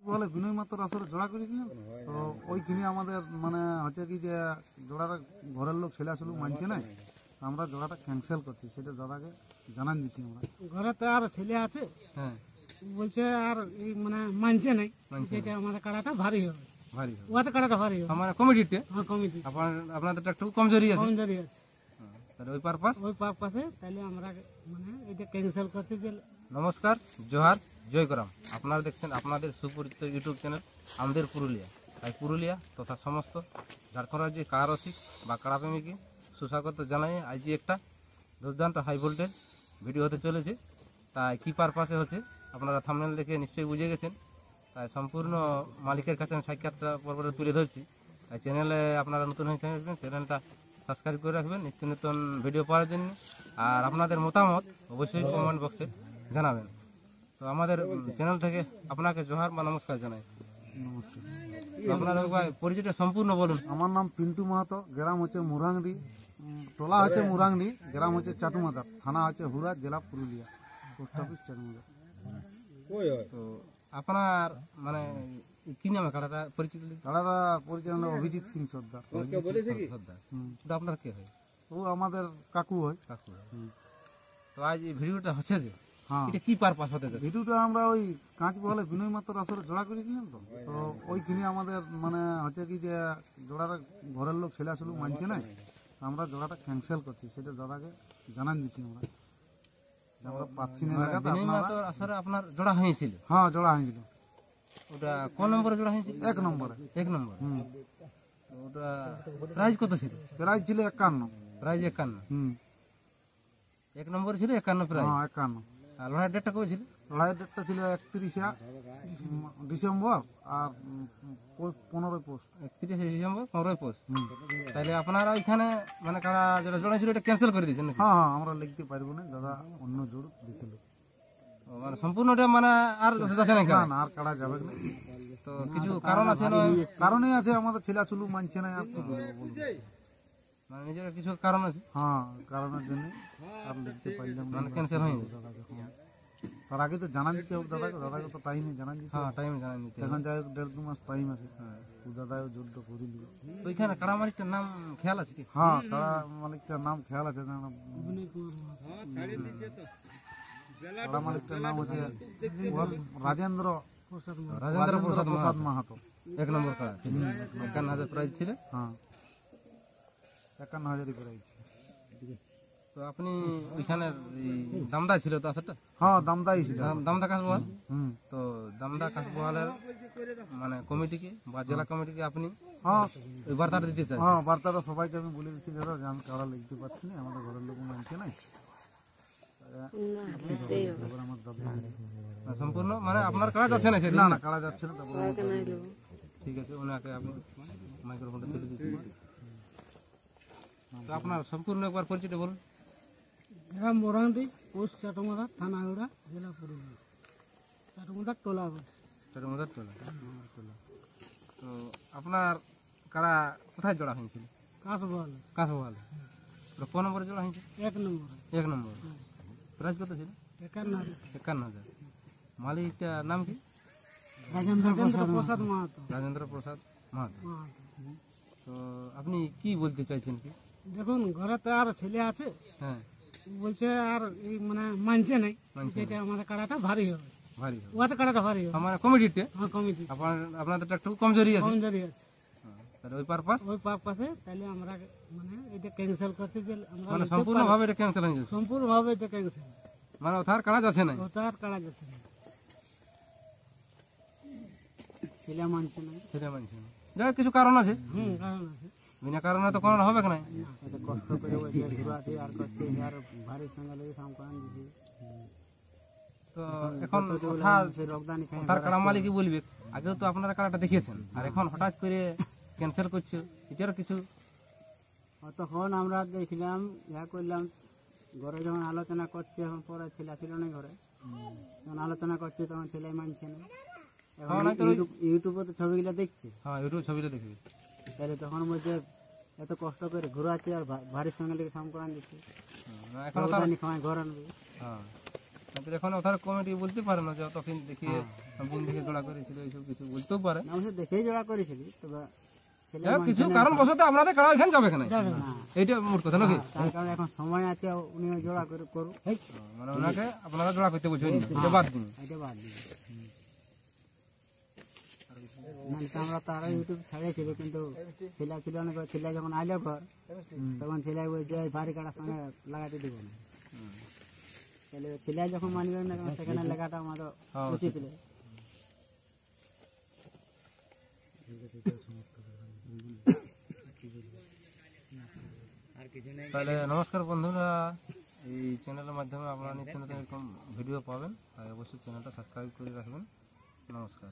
বলে বিনয় মাত্র আসলে জোড়া করেছিলাম, তো ওইখানে আমাদের মানে হচ্ছে কি যে জোড়াটা ঘরের লোক ছেলে আসলে মানছে না, আমরা জোড়াটা ক্যান্সেল করছি, সেটা দাদাকে জানান দিচ্ছি আমরা। ঘরে তো আর ছেলে আছে, হ্যাঁ বলছে আর এই মানে মানছে নাই, যেটা আমাদের কাড়াটা ভারী হবে, ভারী হবে। ওতে কাড়াটা ভারী হবে। আমার কমিটিতে হ্যাঁ কমিটি আপনাদেরটা একটু কমজোরি আছে, কমজোরি আছে, তাহলে ওই পারপাস। ওই পারপাসে তাহলে আমরা মানে এটা ক্যান্সেল করতে যে। নমস্কার, জোহার, জয় করাম। আপনারা দেখছেন আপনাদের সুপরিচিত ইউটিউব চ্যানেল আমাদের পুরুলিয়া। তাই পুরুলিয়া তথা সমস্ত ঝাড়খণ্ড রাজ্যে কাড়া রসিক বা কাড়া প্রেমীকে সুস্বাগত জানাই। আজ একটা দুর্দান্ত হাই ভোল্টেজ ভিডিও হতে চলেছে। তাই কী পারপাসে হচ্ছে আপনারা থাম্বনেল দেখে নিশ্চয়ই বুঝে গেছেন। তাই সম্পূর্ণ মালিকের কাছে আমি সাক্ষাৎটা পর্বতে তুলে ধরছি। তাই চ্যানেলে আপনারা নতুন হয়ে থাকবেন, চ্যানেলটা সাবস্ক্রাইব করে রাখবেন নিত্য নতুন ভিডিও পাওয়ার জন্য। আর আপনাদের মতামত অবশ্যই কমেন্ট বক্সে জানাবেন। তো আমাদের চ্যানেল থেকে আপনাকে জোহার বা নমস্কার জানাই। নমস্কার। তো আপনার একবার পরিচয়টা সম্পূর্ণ বলুন। আমার নাম পিন্টু মাহাতো, গ্রাম হচ্ছে মুরাংরি, টোলা হচ্ছে মুরাংরি, গ্রাম হচ্ছে চাটুমাদার, থানা হচ্ছে হুড়া, জেলা পুরুলিয়া, পোস্ট অফিস চাটুমাদার। তো আপনার মানে কি নামে কাড়াটা পরিচিত? দাদারা পরিচালনা অভিজিৎ সিং সর্দার। সর্দার। এটা আপনার কে হয়? ও আমাদের কাকু হয়। কাকু। তো আজ এই ভিডিওটা হচ্ছে যে হ্যাঁ, এটা কি পারপাস হতে যাচ্ছে? ভিডিওটা আমরা ওই কাঁচ বলে বিনয় মাত্র আসলে জোড়া করেছিলাম, তো তো ওইখানে আমাদের মানে হচ্ছে কি যে জোড়াটা ঘরের লোক ছেলে আসলে মানছে না, আমরা জোড়াটা ক্যান্সেল করছি, সেটা দাদাকে জানান দিচ্ছি আমরা। আমরা পাচ্ছি না লাগাতে বিনয় আপনারা। মাহাতোর আসরে আপনার জোড়া হয়েছিল? হ্যাঁ, জোড়া হয়েছিল ওটা কোন নম্বরে জোড়া হয়েছিল? 1 নম্বরে। 1 নম্বর। হুম, ওটা প্রাইস কত ছিল? প্রাইজ ছিল 51। প্রাইস 51। হুম, 1 নম্বর ছিল 51 প্রাইস। হ্যাঁ 51। আর লড়াই ডেটটা কবে ছিল? লড়াইয়ের ডেটটা ছিল 31 ডিসেম্বর আর 15 পোস্ট। 31 December 15 post. তাহলে আপনারা ওইখানে মানে কারা যেটা জোড়া ছিল এটা ক্যান্সেল করে দিয়েছেন নাকি? হ্যাঁ হ্যাঁ, আমরা লিখতে পারবো না, দাদা অন্য জোর দিছিল। মানে সম্পূর্ণটা মানে আর যাচ্ছে না? না না, আর কাড়া যাবে না। তো কিছু কারণ আছে না? কারণে আছে, আমাদের ছেলে আসলে মানছে না, আর কি বলবো বলুন। মানে নিজের কিছু কারণ আছে হ্যাঁ, কারণের জন্য আর লিখতে পারলাম না। মানে ক্যান্সেল হয়ে গেছে। দাদাকে হ্যাঁ। তার আগে তো জানান দিতে হবে দাদাকে, দাদাকে তো টাইমে জানান দিতে হ্যাঁ হবে। টাইম জানাই নিতে হবে। এখন যাই হোক 1.5-2 মাস টাইম আছে, তো দাদাও যুদ্ধ করে দিবে। তো ওইখানে কাড়া মালিকটার নাম খেয়াল আছে কি? হ্যাঁ, কাড়া মালিকটার নাম খেয়াল আছে, কারণ কাড়া মালিকটার নাম হচ্ছে রাজেন্দ্র প্রসাদ প্রসাদ মাহাতো। 1 নম্বর কাড়া 51,000 প্রাইস ছিল। হ্যাঁ, 51,000 প্রাইজ। তো আপনি ওইখানে দামদা ছিল তো আসরটা? হ্যাঁ, দামদাই ছিল। দামদা কাশবহাল। হুম, তো দামদা কাশবহালের মানে কমিটিকে বা জেলা কমিটিকে আপনি হ্যাঁ ওই বার্তাটা দিতে চান? হ্যাঁ, বার্তাটা সবাইকে আমি বলে দিচ্ছি দাদা যে আমি কাড়া লিখতে পারছি না, আমাদের ঘরের লোক মানছে না। তারপরে আমার দাদা সম্পূর্ণ মানে আপনার কাজ আছে না সেটা? না না, কাড়া যাচ্ছে না। তারপরে ঠিক আছে, ওনাকে আপনি মাইক্রোফোনটা তুলে দিচ্ছি। তো আপনার সম্পূর্ণ একবার পরিচয়টা বলুন। গ্রাম মোরাংটি, পোস্ট চাটুমাদা, থানা হুড়া, জেলা পুরুলিয়া, চাটুমাদা টোলা। সেটার মধ্যে চলে। তো আপনার কারা কোথায় জোড়া হয়েছিল? কাশবল কাঁচবহালে। কোন নম্বরে জোড়া হয়েছে? 1 নম্বর। 1 নম্বর। প্রাইস কত ছিল? 51,000। মালিকটার নাম কি? রাজেন্দ্র প্রসাদ মাহাতো। রাজেন্দ্র প্রসাদ মাহাতো। তো আপনি কি বলতে চাইছেন কি? দেখুন, ঘরে তো আর ছেলে আছে, হ্যাঁ বলছে আর এই মানে মানছে নাই, মানছে যেটা আমাদের কাড়াটা ভারী হবে, ভারী হবে। ওতে কাড়াটা ভারী হবে। আমার কমিটিতে হ্যাঁ কমিটি আপনাদেরটা একটু কমজোরি আছে, কমজোরি আছে, তাহলে ওই পারপাস ওই পারপাসে তাহলে আমরা মানে এটা ক্যান্সেল করতে যে আমরা মানে সম্পূর্ণভাবে এটা ক্যান্সেল হয়ে যাচ্ছে। সম্পূর্ণভাবে এটা ক্যান্সেল, মানে ওথার কাজ আছে না, ওটা আর কাড়া যাচ্ছে না, ছেলে মানছে না। সেটা মানছে না। যাই হোক, কিছু কারণ আছে, কারণ আছে, বিনা কারণে তো কোনো হবে না। এটা কষ্ট করে ওই যে ঘুরাতে আর করতে আর ভারী সঙ্গে লেগে সামকান দিছি। তো এখন কথা ওথার কাড়া মালিকই বলবে, আগেও তো আপনারা কাড়াটা দেখিয়েছেন, আর এখন হঠাৎ করে ক্যান্সেল করছে, এটারও কিছু। তখন আমরা দেখলাম, ইয়া করলাম, ঘরে যখন আলোচনা করছি, এখন পরে ছেলে ছিল না ঘরে, যখন আলোচনা করছি তখন ছেলে মানছে না। এখন ইউটিউবে তো ছবিগুলো দেখছে, হ্যাঁ ইউটিউব ছবিটা দেখবি, তাহলে তখন বলছে এত কষ্ট করে ঘুরাচ্ছি আর ভারীর সঙ্গে লেগে সাম করান দিচ্ছি, এখন খাওয়াই ঘর আনবে। হ্যাঁ, কিন্তু এখন ওখানে কমিটি বলতে পারে না যে তখন দেখিয়ে বিন দেখে জোড়া করেছিল এইসব কিছু বলতেও পারে না অবশ্য দেখেই জোড়া করেছিলি, তবে ছেলে যাই হোক, কিছু কারণ বশত আপনাদের কারা এখানে যাবে কেন এইটা মোট কথা নাকি তার কারণে এখন সময় আছে, উনিও জোড়া করে করুক, মানে ওনাকে আপনারা জোড়া করতে বলছেন এটা বাদ দিন। এটা বাদ দিবে। মানে তো আমরা তো আরো ইউটিউব ছাড়িয়েছিল, কিন্তু ছেলে ছিল না, ছেলে যখন আইলো ঘর তখন ছেলে বলছে এই ভারী কাটার সঙ্গে লাগাতে দিব না। ছেলে যখন মানবে না তখন সেখানে লেখাটা আমাদের উচিত ছিল। তাহলে নমস্কার বন্ধুরা, এই চ্যানেলের মাধ্যমে আপনারা নিত্য নতুন এরকম ভিডিও পাবেন, তাই অবশ্যই চ্যানেলটা সাবস্ক্রাইব করে রাখবেন। নমস্কার।